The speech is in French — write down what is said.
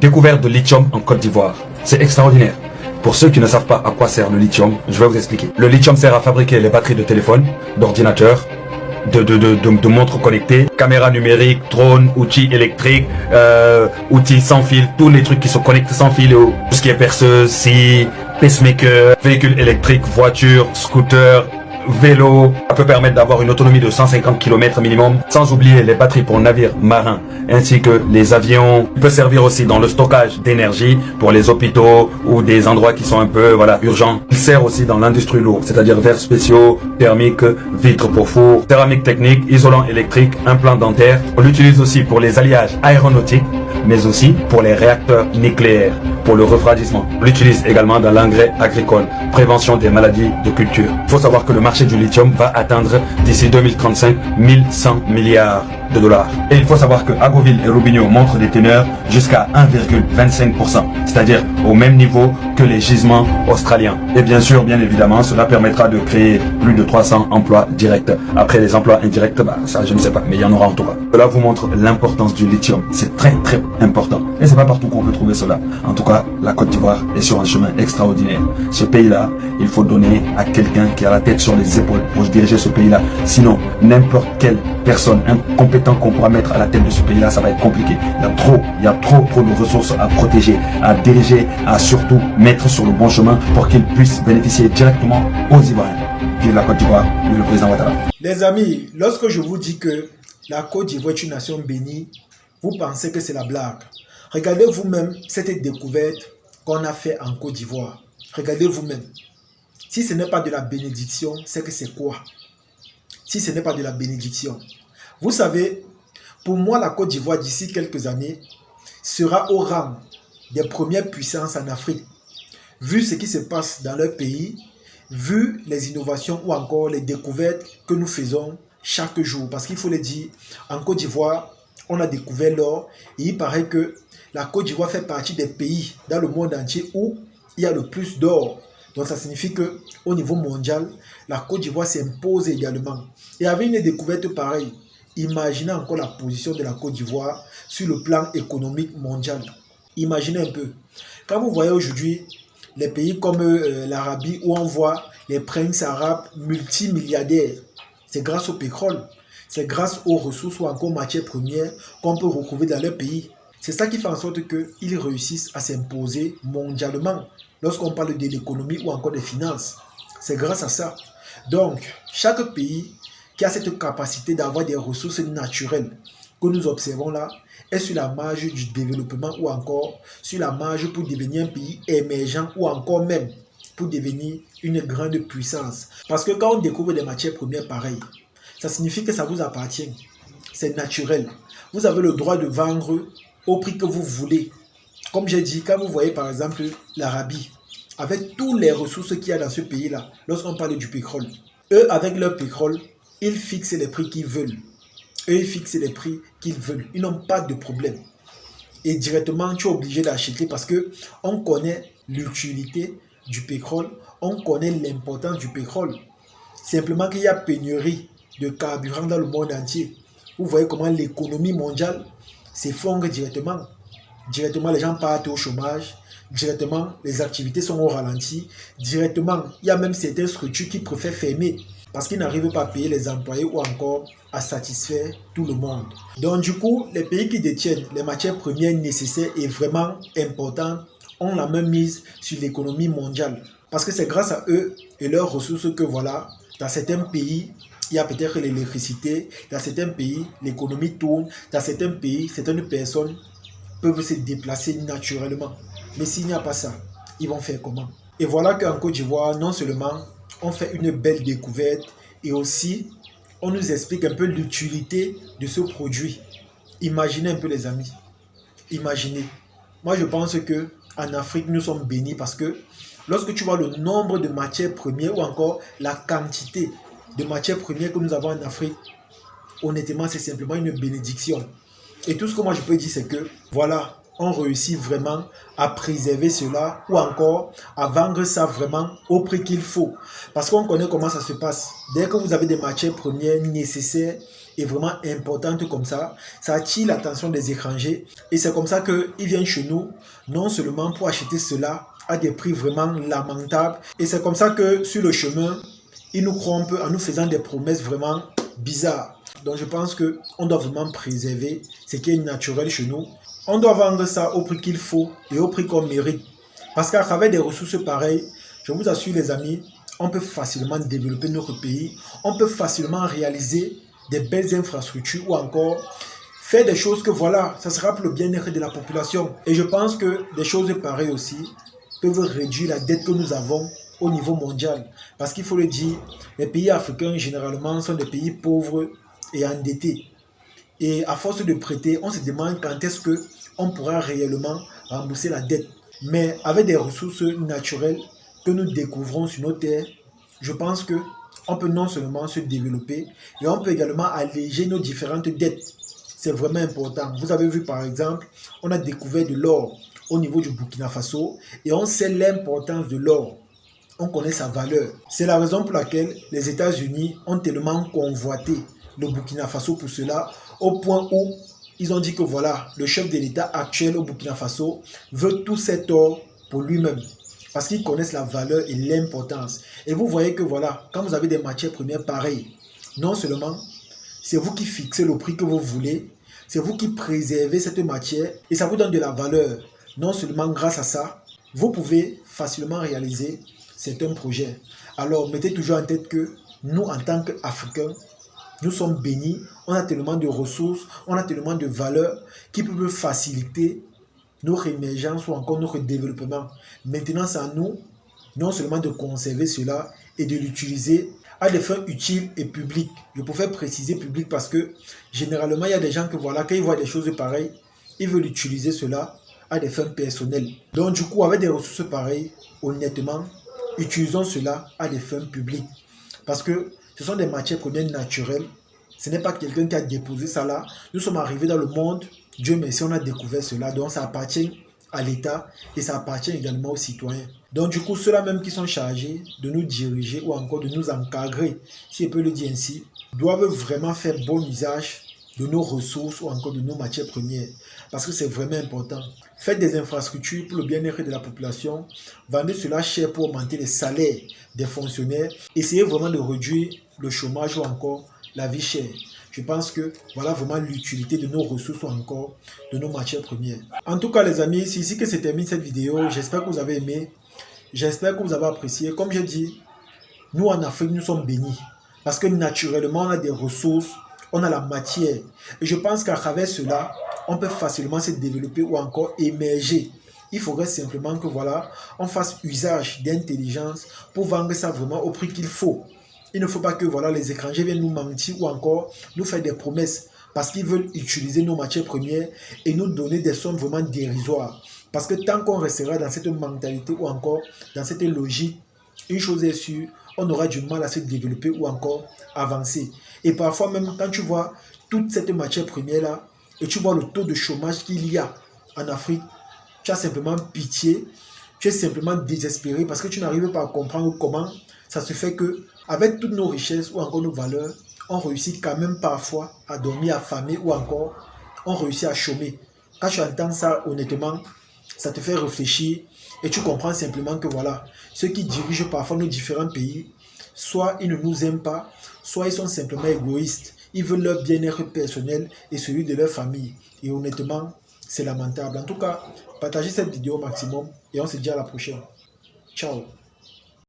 Découverte de lithium en Côte d'Ivoire. C'est extraordinaire. Pour ceux qui ne savent pas à quoi sert le lithium, je vais vous expliquer. Le lithium sert à fabriquer les batteries de téléphone, d'ordinateur, de montres connectées, caméras numériques, drones, outils électriques, outils sans fil, tous les trucs qui se connectent sans fil, tout ce qui est perceuse, scie, pacemaker, véhicules électriques, voitures, scooters, vélo. Ça peut permettre d'avoir une autonomie de 150 km minimum, sans oublier les batteries pour navires marins ainsi que les avions. Il peut servir aussi dans le stockage d'énergie pour les hôpitaux ou des endroits qui sont un peu urgents. Il sert aussi dans l'industrie lourde, c'est-à-dire verres spéciaux, thermiques, vitres pour four, céramique technique, isolant électrique, implants dentaires. On l'utilise aussi pour les alliages aéronautiques, mais aussi pour les réacteurs nucléaires, pour le refroidissement. On l'utilise également dans l'engrais agricole, prévention des maladies de culture. Il faut savoir que le marché du lithium va atteindre d'ici 2035 1100 milliards de dollars. Et il faut savoir que Agoville et Robinho montrent des teneurs jusqu'à 1,25%, c'est-à-dire au même niveau que les gisements australiens. Et bien sûr, bien évidemment, cela permettra de créer plus de 300 emplois directs. Après les emplois indirects, ça je ne sais pas, mais il y en aura en tout cas. Cela vous montre l'importance du lithium. C'est très très important. Et c'est pas partout qu'on peut trouver cela. En tout cas, la Côte d'Ivoire est sur un chemin extraordinaire. Ce pays-là, il faut donner à quelqu'un qui a la tête sur les épaules pour diriger ce pays-là. Sinon, n'importe quelle personne incompétente qu'on pourra mettre à la tête de ce pays-là, ça va être compliqué. Il y a trop de ressources à protéger, à diriger, à surtout mettre sur le bon chemin pour qu'ils puissent bénéficier directement aux Ivoiriens. Vive la Côte d'Ivoire, vive le président Ouattara. Les amis, lorsque je vous dis que la Côte d'Ivoire est une nation bénie, vous pensez que c'est la blague. Regardez vous-même cette découverte qu'on a fait en Côte d'Ivoire. Regardez vous-même. Si ce n'est pas de la bénédiction, c'est que c'est quoi? Si ce n'est pas de la bénédiction. Vous savez, pour moi, la Côte d'Ivoire, d'ici quelques années, sera au rang des premières puissances en Afrique. Vu ce qui se passe dans leur pays, vu les innovations ou encore les découvertes que nous faisons chaque jour. Parce qu'il faut le dire, en Côte d'Ivoire, on a découvert l'or et il paraît que la Côte d'Ivoire fait partie des pays dans le monde entier où il y a le plus d'or. Donc ça signifie qu'au niveau mondial, la Côte d'Ivoire s'impose également. Et avec une découverte pareille, imaginez encore la position de la Côte d'Ivoire sur le plan économique mondial. Imaginez un peu. Quand vous voyez aujourd'hui les pays comme l'Arabie où on voit les princes arabes multimilliardaires, c'est grâce au pétrole, c'est grâce aux ressources ou encore aux matières premières qu'on peut retrouver dans leur pays. C'est ça qui fait en sorte qu'ils réussissent à s'imposer mondialement lorsqu'on parle de l'économie ou encore des finances. C'est grâce à ça. Donc, chaque pays qui a cette capacité d'avoir des ressources naturelles que nous observons là est sur la marge du développement ou encore sur la marge pour devenir un pays émergent ou encore même pour devenir une grande puissance. Parce que quand on découvre des matières premières pareilles, ça signifie que ça vous appartient. C'est naturel. Vous avez le droit de vendre au prix que vous voulez. Comme j'ai dit, quand vous voyez par exemple l'Arabie, avec toutes les ressources qu'il y a dans ce pays-là, lorsqu'on parle du pétrole, eux, avec leur pétrole, ils fixent les prix qu'ils veulent. Eux, ils fixent les prix qu'ils veulent. Ils n'ont pas de problème. Et directement, tu es obligé d'acheter parce qu'on connaît l'utilité du pétrole, on connaît l'importance du pétrole. Simplement qu'il y a pénurie de carburant dans le monde entier. Vous voyez comment l'économie mondiale s'effondre directement. Directement, les gens partent au chômage. Directement, les activités sont au ralenti. Directement, il y a même certaines structures qui préfèrent fermer parce qu'ils n'arrivent pas à payer les employés ou encore à satisfaire tout le monde. Donc du coup, les pays qui détiennent les matières premières nécessaires et vraiment importantes ont la même mise sur l'économie mondiale. Parce que c'est grâce à eux et leurs ressources que voilà, dans certains pays, il y a peut-être l'électricité, dans certains pays, l'économie tourne, dans certains pays, certaines personnes peuvent se déplacer naturellement. Mais s'il n'y a pas ça, ils vont faire comment? Et voilà qu'en Côte d'Ivoire, non seulement on fait une belle découverte et aussi on nous explique un peu l'utilité de ce produit. Imaginez un peu les amis. Imaginez. Moi je pense qu'en Afrique nous sommes bénis parce que lorsque tu vois le nombre de matières premières ou encore la quantité de matières premières que nous avons en Afrique, honnêtement c'est simplement une bénédiction. Et tout ce que moi je peux dire c'est que voilà, on réussit vraiment à préserver cela ou encore à vendre ça vraiment au prix qu'il faut. Parce qu'on connaît comment ça se passe. Dès que vous avez des matières premières nécessaires est vraiment importante comme ça attire l'attention des étrangers. Et c'est comme ça qu'ils viennent chez nous, non seulement pour acheter cela à des prix vraiment lamentables. Et c'est comme ça que sur le chemin, ils nous trompent en nous faisant des promesses vraiment bizarres. Donc je pense qu'on doit vraiment préserver ce qui est naturel chez nous. On doit vendre ça au prix qu'il faut et au prix qu'on mérite. Parce qu'à travers des ressources pareilles, je vous assure les amis, on peut facilement développer notre pays. On peut facilement réaliser des belles infrastructures ou encore faire des choses que voilà, ça sera pour le bien-être de la population. Et je pense que des choses pareilles aussi peuvent réduire la dette que nous avons au niveau mondial. Parce qu'il faut le dire, les pays africains généralement sont des pays pauvres et endettés. Et à force de prêter, on se demande quand est-ce qu'on pourra réellement rembourser la dette. Mais avec des ressources naturelles que nous découvrons sur nos terres, je pense qu'on peut non seulement se développer, mais on peut également alléger nos différentes dettes. C'est vraiment important. Vous avez vu par exemple, on a découvert de l'or au niveau du Burkina Faso et on sait l'importance de l'or. On connaît sa valeur. C'est la raison pour laquelle les États-Unis ont tellement convoité le Burkina Faso pour cela, au point où ils ont dit que voilà, le chef de l'État actuel au Burkina Faso veut tout cet or pour lui-même. Parce qu'ils connaissent la valeur et l'importance. Et vous voyez que voilà, quand vous avez des matières premières pareilles, non seulement c'est vous qui fixez le prix que vous voulez, c'est vous qui préservez cette matière et ça vous donne de la valeur. Non seulement grâce à ça, vous pouvez facilement réaliser certains projets. Alors, mettez toujours en tête que nous, en tant qu'Africains, nous sommes bénis, on a tellement de ressources, on a tellement de valeurs qui peuvent faciliter notre émergence ou encore notre développement. Maintenant, c'est à nous, non seulement de conserver cela et de l'utiliser à des fins utiles et publiques. Je préfère préciser public parce que généralement, il y a des gens que voilà, quand ils voient des choses pareilles, ils veulent utiliser cela à des fins personnelles. Donc du coup, avec des ressources pareilles, honnêtement, utilisons cela à des fins publiques. Parce que ce sont des matières premières naturelles. Ce n'est pas quelqu'un qui a déposé ça là. Nous sommes arrivés dans le monde, Dieu merci, on a découvert cela. Donc ça appartient à l'État et ça appartient également aux citoyens. Donc du coup, ceux-là même qui sont chargés de nous diriger ou encore de nous encadrer, si on peut le dire ainsi, doivent vraiment faire bon usage de nos ressources ou encore de nos matières premières. Parce que c'est vraiment important. Faites des infrastructures pour le bien-être de la population. Vendez cela cher pour augmenter les salaires des fonctionnaires. Essayez vraiment de réduire le chômage ou encore la vie chère. Je pense que voilà vraiment l'utilité de nos ressources ou encore de nos matières premières. En tout cas les amis, c'est ici que se termine cette vidéo. J'espère que vous avez aimé. J'espère que vous avez apprécié. Comme je dis, nous en Afrique, nous sommes bénis. Parce que naturellement, on a des ressources, on a la matière. Et je pense qu'à travers cela, on peut facilement se développer ou encore émerger. Il faudrait simplement que voilà, on fasse usage d'intelligence pour vendre ça vraiment au prix qu'il faut. Il ne faut pas que voilà, les étrangers viennent nous mentir ou encore nous faire des promesses parce qu'ils veulent utiliser nos matières premières et nous donner des sommes vraiment dérisoires. Parce que tant qu'on restera dans cette mentalité ou encore dans cette logique, une chose est sûre, on aura du mal à se développer ou encore avancer. Et parfois même quand tu vois toute cette matière première-là et tu vois le taux de chômage qu'il y a en Afrique, tu as simplement pitié, tu es simplement désespéré parce que tu n'arrives pas à comprendre comment ça se fait que avec toutes nos richesses ou encore nos valeurs, on réussit quand même parfois à dormir affamé ou encore on réussit à chômer. Quand tu entends ça honnêtement, ça te fait réfléchir et tu comprends simplement que voilà, ceux qui dirigent parfois nos différents pays, soit ils ne nous aiment pas, soit ils sont simplement égoïstes. Ils veulent leur bien-être personnel et celui de leur famille. Et honnêtement, c'est lamentable. En tout cas, partagez cette vidéo au maximum et on se dit à la prochaine. Ciao.